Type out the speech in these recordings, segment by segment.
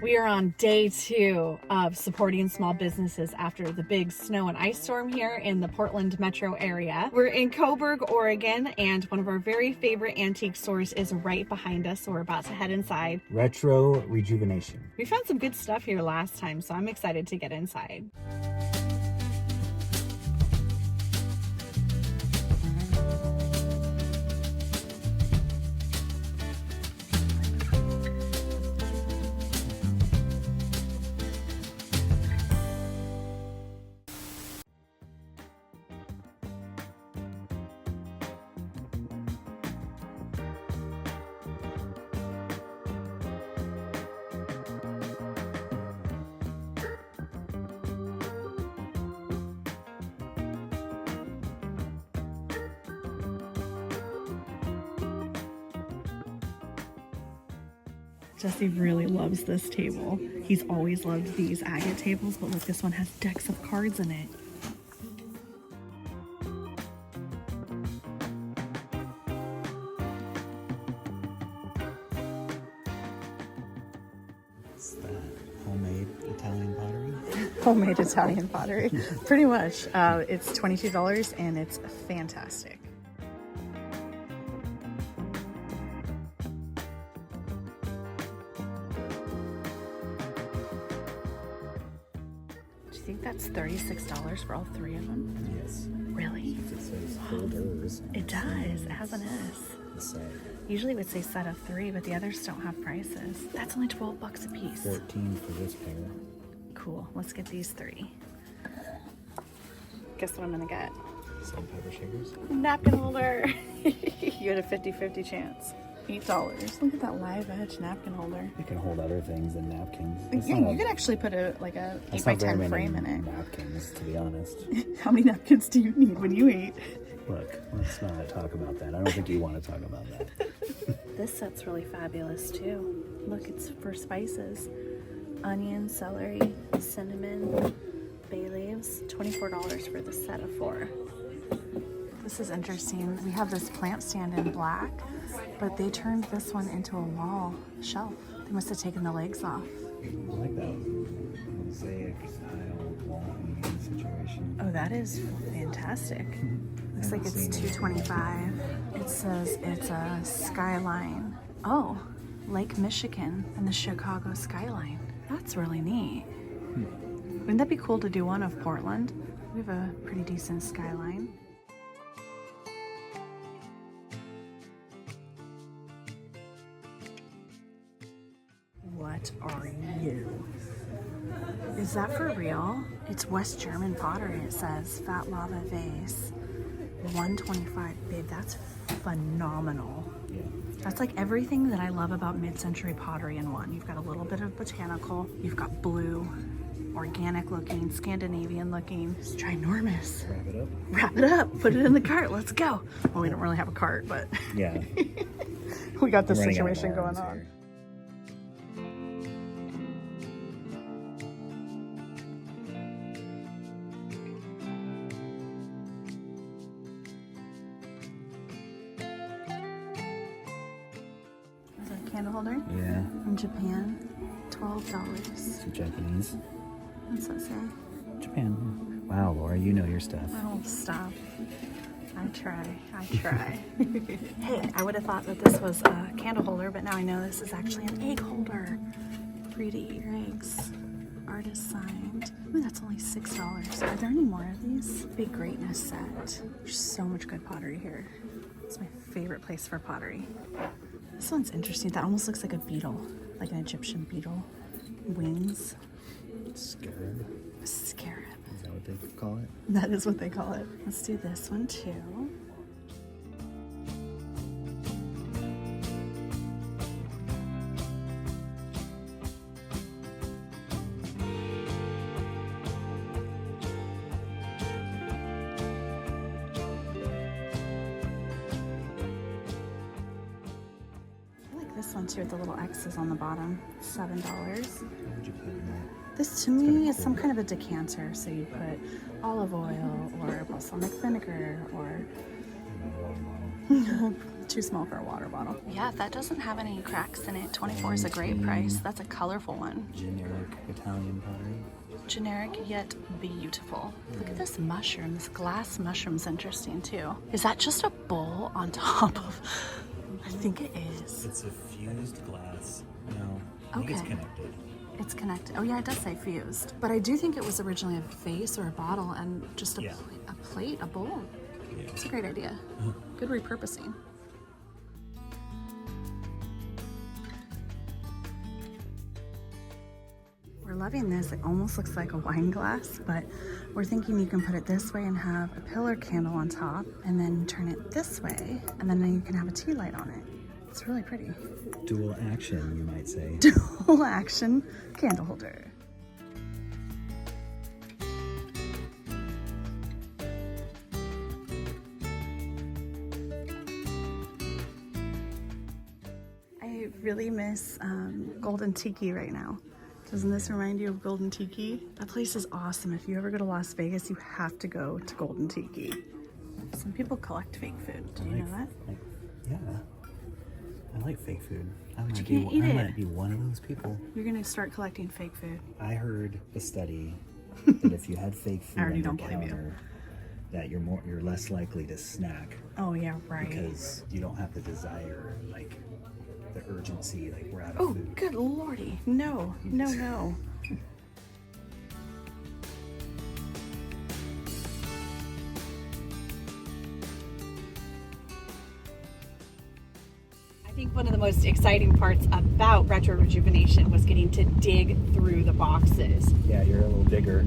We are on day 2 of supporting small businesses after the big snow and ice storm here in the Portland metro area. We're in Coburg, Oregon, and one of our very favorite antique stores is right behind us, so we're about to head inside. Retro Rejuvenation. We found some good stuff here last time, so I'm excited to get inside. Jesse really loves this table. He's always loved these agate tables, but look, this one has decks of cards in it. It's that homemade Italian pottery. Homemade Italian pottery. Pretty much. It's $22 and it's fantastic. Do you think that's $36 for all 3 of them? Yes. Really? It says holders. It does. It has an S. The set. Usually it would say set of 3, but the others don't have prices. That's only $12 a piece. 14 for this pair. Cool. Let's get these 3. Guess what I'm gonna get? Some pepper shakers. Napkin holder. You had a 50-50 chance. $8. Look at that live edge napkin holder. It can hold other things than napkins. Yeah, you could actually put a 8x10 frame in it. Napkins, to be honest. How many napkins do you need when you eat? Look, let's not talk about that. I don't think you want to talk about that. This set's really fabulous too. Look, it's for spices. Onion, celery, cinnamon, bay leaves. $24 for the set of 4. This is interesting. We have this plant stand in black, but they turned this one into a wall shelf. They must have taken the legs off. I like that. Mosaic style wall hanging situation. Oh, that is fantastic. Looks like it's $225. It says it's a skyline. Oh, Lake Michigan and the Chicago skyline. That's really neat. Wouldn't that be cool to do one of Portland? We have a pretty decent skyline. What are you? Is that for real? It's West German pottery, it says. Fat lava vase. $125. Babe, that's phenomenal. Yeah. That's like everything that I love about mid-century pottery in one. You've got a little bit of botanical, you've got blue, organic looking, Scandinavian looking. It's ginormous. Wrap it up. Wrap it up, put it in the cart, let's go. Well, we don't really have a cart, but Yeah. we got this I'm running out of situation going arms on. here. Is that a candle holder? Yeah. From Japan, $12. It's Japanese. What's that say? Japan. Wow, Laura, you know your stuff. Oh, stop. I try. Hey, I would have thought that this was a candle holder, but now I know this is actually an egg holder. Free to eat your eggs. Artist signed. Ooh, that's only $6. Are there any more of these? Big Greatness set. There's so much good pottery here. It's my favorite place for pottery. This one's interesting. That almost looks like a beetle, like an Egyptian beetle. Wings. Scarab. A scarab. Is that what they call it? That is what they call it. Let's do this one too. I like this one too with the little X's on the bottom. $7. Where would you put that? This to me is some kind of a decanter, so you put olive oil or balsamic vinegar or too small for a water bottle. Yeah, if that doesn't have any cracks in it, 24 is a great price. That's a colorful one. Generic Italian pottery. Generic yet beautiful. Look at this mushroom. This glass mushroom's interesting too. Is that just a bowl on top of? I think it is. It's a fused glass. No, I think it's connected. It's connected. Oh yeah, it does say fused. But I do think it was originally a vase or a bottle and just a plate, a bowl. Yeah. It's a great idea. Good repurposing. We're loving this. It almost looks like a wine glass, but we're thinking you can put it this way and have a pillar candle on top and then turn it this way and then you can have a tea light on it. It's really pretty. Dual action, you might say. Dual action candle holder. I really miss Golden Tiki right now. Doesn't this remind you of Golden Tiki? That place is awesome. If you ever go to Las Vegas, you have to go to Golden Tiki. Some people collect fake food. Do you know that? Yeah. I like fake food. I you might can't eat might it. be one of those people. You're gonna start collecting fake food. I heard a study that if you had fake food on your counter, that you're less likely to snack. Oh yeah, right. Because you don't have the desire, like the urgency, like we're out of Oh, food. good lordy. No, no, no. I think one of the most exciting parts about Retro Rejuvenation was getting to dig through the boxes. Yeah, you're a little digger.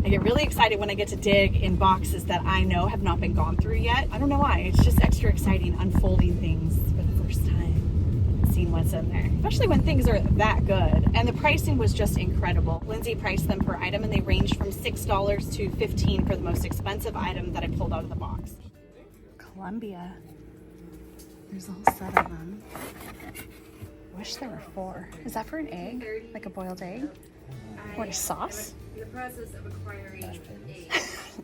I get really excited when I get to dig in boxes that I know have not been gone through yet. I don't know why. It's just extra exciting unfolding things for the first time, seeing what's in there, especially when things are that good. And the pricing was just incredible. Lindsay priced them per item and they ranged from $6 to $15 for the most expensive item that I pulled out of the box. Columbia. There's a whole set of them. I wish there were 4. Is that for an egg? Like a boiled egg? Or a sauce? In the process of acquiring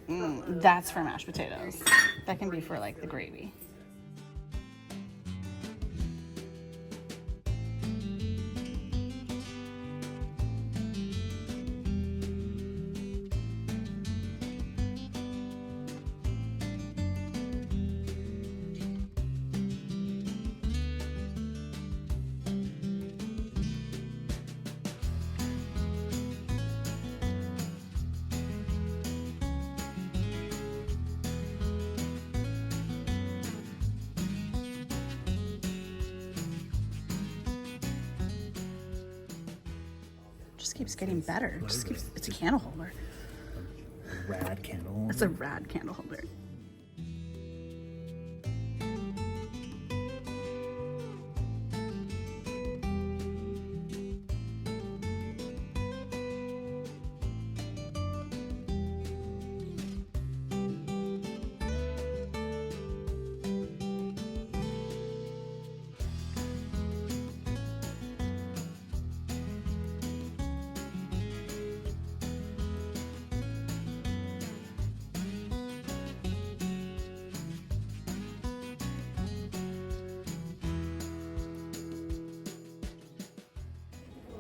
a That's for mashed potatoes. That can be for like the gravy. Just keeps getting better. Just keeps. It's a candle holder. A rad candle. It's a rad candle holder.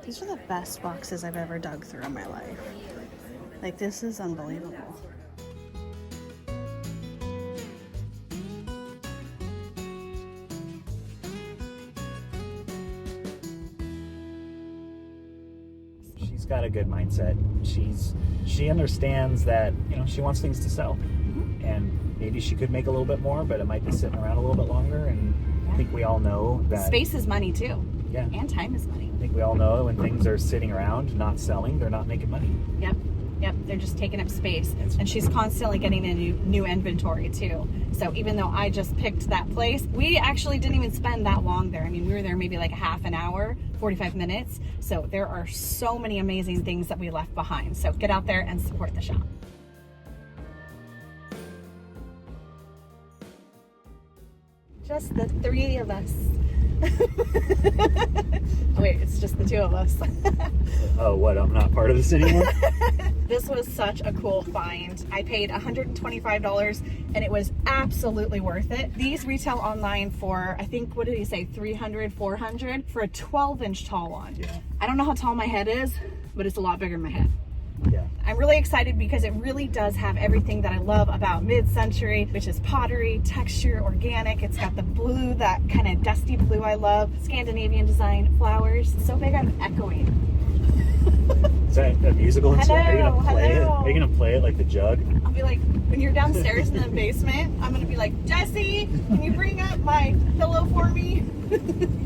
These are the best boxes I've ever dug through in my life. Like, this is unbelievable. She's got a good mindset. She understands that, you know, she wants things to sell. And maybe she could make a little bit more, but it might be sitting around a little bit longer. And I think we all know that Space is money too. Yeah. And time is money. I think we all know when things are sitting around, not selling, they're not making money. Yep. Yep. They're just taking up space. And she's constantly getting a new inventory too. So even though I just picked that place, we actually didn't even spend that long there. I mean, we were there maybe like a half an hour, 45 minutes. So there are so many amazing things that we left behind. So get out there and support the shop. Just the 3 of us. Wait, it's just the 2 of us. Oh, what? I'm not part of this anymore? This was such a cool find. I paid $125 and it was absolutely worth it. These retail online for, I think, what did he say, 300, 400 for a 12-inch tall one. Yeah. I don't know how tall my head is, but it's a lot bigger than my head. Yeah. I'm really excited because it really does have everything that I love about mid-century, which is pottery, texture, organic. It's got the blue, that kind of dusty blue I love, Scandinavian design, flowers. So big I'm echoing. Is that a musical instrument? Are you gonna play it? Hello. Are you gonna play it like the jug? I'll be like, when you're downstairs in the basement, I'm gonna be like, Jesse, can you bring up my pillow for me?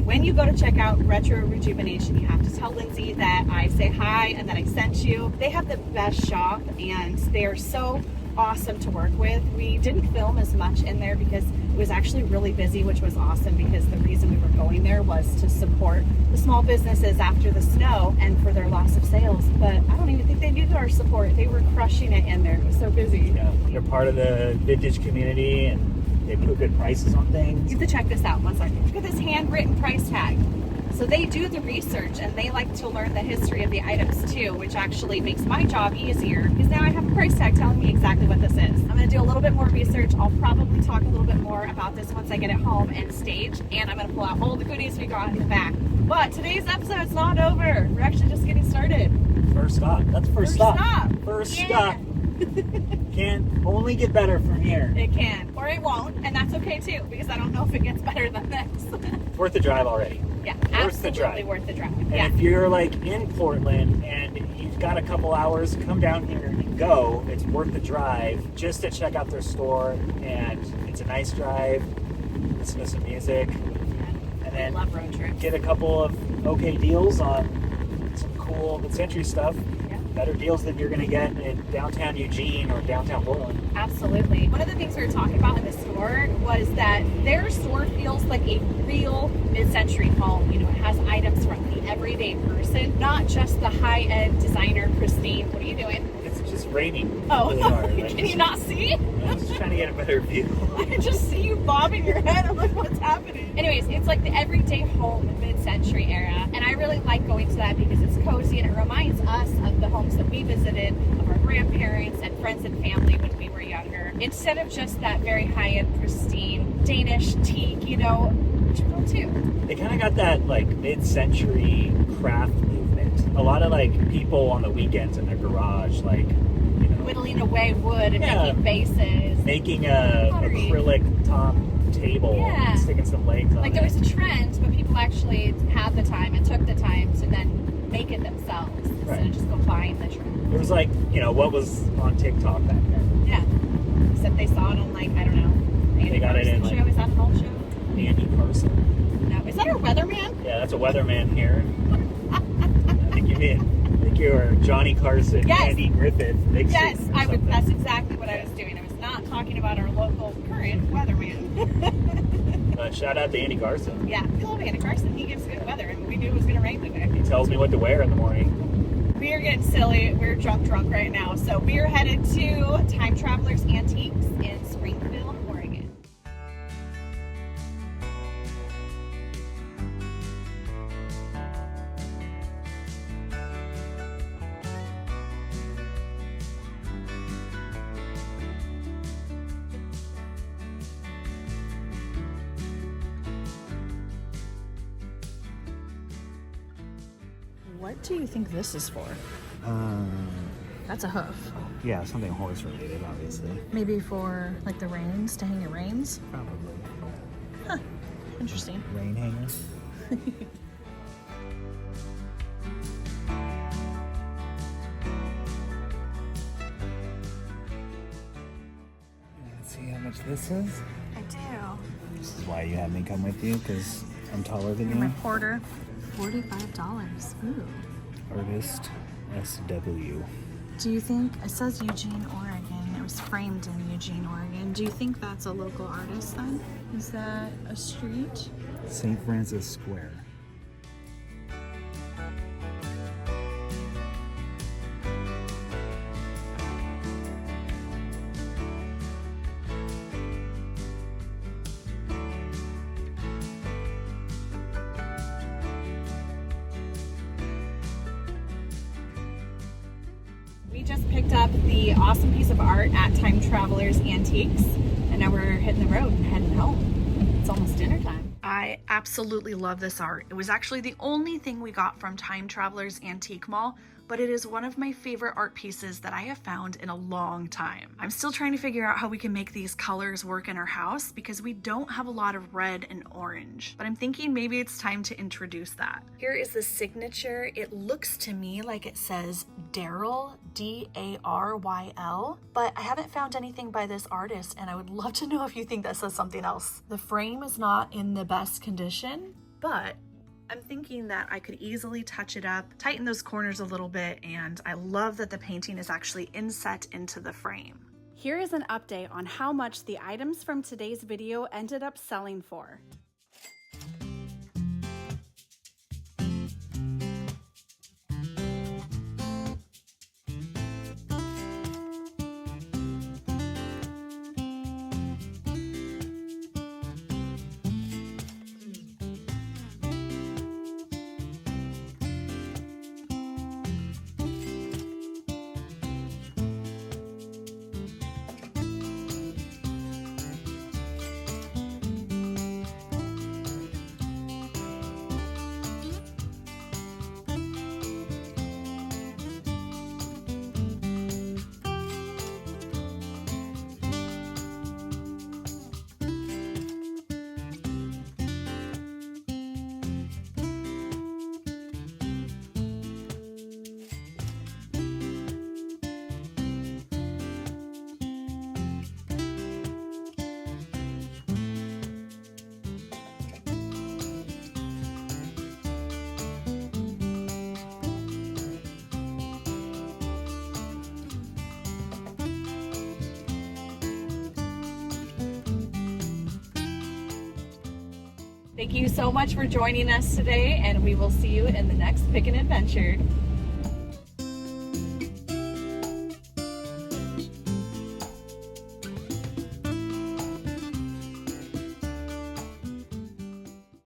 When you go to check out Retro Rejuvenation, you have to tell Lindsay that I say hi and that I sent you. They have the best shop and they are so awesome to work with. We didn't film as much in there because it was actually really busy, which was awesome because the reason we were going there was to support the small businesses after the snow and for their loss of sales. But I don't even think they needed our support. They were crushing it in there. It was so busy. Yeah. They're part of the vintage community and they put good prices on things. You have to check this out one second. Look at this handwritten price tag. So they do the research and they like to learn the history of the items too, which actually makes my job easier because now I have a price tag telling me exactly what this is. I'm going to do a little bit more research. I'll probably talk a little bit more about this once I get it home and stage, and I'm going to pull out all the goodies we got in the back. But today's episode's not over. We're actually just getting started. First stop. That's first stop. First Yeah. stop. Can only get better from here. It can, or it won't, and that's okay too because I don't know if it gets better than this. Worth the drive already. Yeah, Worth the absolutely drive. worth the drive. And Yeah. if you're like in Portland and you've got a couple hours, come down here and go. It's worth the drive just to check out their store, and it's a nice drive. Listen to some music, and I then love road trips. get a couple of okay deals on some cool mid-century stuff. Yeah. Better deals than you're going to get in downtown Eugene or downtown Portland. Absolutely. One of the things we were talking about in the store was that their store feels like a real mid-century home. You know, it has items from the everyday person, not just the high-end designer pristine. What are you doing? It's just raining. Oh, really hard. Like, can you not see? I'm just trying to get a better view. I can just see you bobbing your head. I'm like, what's happening? Anyways, it's like the everyday home mid-century era. And I really like going to that because it's cozy and it reminds us of the homes that we visited, of our grandparents and friends and family when we were younger. Instead of just that very high-end, pristine Danish teak, you know, which we'll too. They kind of got that like mid-century craft movement. A lot of like people on the weekends in their garage, like, you know, Whittling away wood and Yeah. making vases. making a Pottery. acrylic top table, Yeah. and sticking some legs on Like it. there was a trend, but people actually had the time and took the time to then make it themselves instead Right. of just go buying the trend. It was like, you know, what was on TikTok back then. Yeah. Except they saw it on like, I don't know. They got it in, Carson like- show. Is that an old show? Andy Carson. No. Is that our weatherman? Yeah, that's a weatherman here. I think you're Johnny Carson, Yes. Andy Griffith. mixing Yes, or I would. something. That's exactly what I was doing. I was not talking about our local current weatherman. But shout out to Andy Carson. Yeah, we love Andy Carson. He gives good weather, and we knew it was going to rain today. He tells me what to wear in the morning. We are getting silly. We're drunk right now. So we are headed to Time Travelers Antiques in Springfield, Oregon. What do you think this is for? That's a hoof. Yeah, something horse related, obviously. Maybe for like the reins, to hang your reins. Probably. Interesting. Rain hanger. Let's see how much this is. I do. This is why you had me come with you, because I'm taller than My you. porter. $45. Ooh. Artist SW. Do you think, it says Eugene, Oregon. It was framed in Eugene, Oregon. Do you think that's a local artist then? Is that a street? St. Francis Square. We just picked up the awesome piece of art at Time Travelers Antiques, and now we're hitting the road and heading home. It's almost dinner time. I absolutely love this art. It was actually the only thing we got from Time Travelers Antique Mall, but it is one of my favorite art pieces that I have found in a long time. I'm still trying to figure out how we can make these colors work in our house because we don't have a lot of red and orange, but I'm thinking maybe it's time to introduce that. Here is the signature. It looks to me like it says Daryl, D-A-R-Y-L, but I haven't found anything by this artist, and I would love to know if you think that says something else. The frame is not in the best condition, but I'm thinking that I could easily touch it up, tighten those corners a little bit, and I love that the painting is actually inset into the frame. Here is an update on how much the items from today's video ended up selling for. Thank you so much for joining us today, and we will see you in the next Pickin' adventure.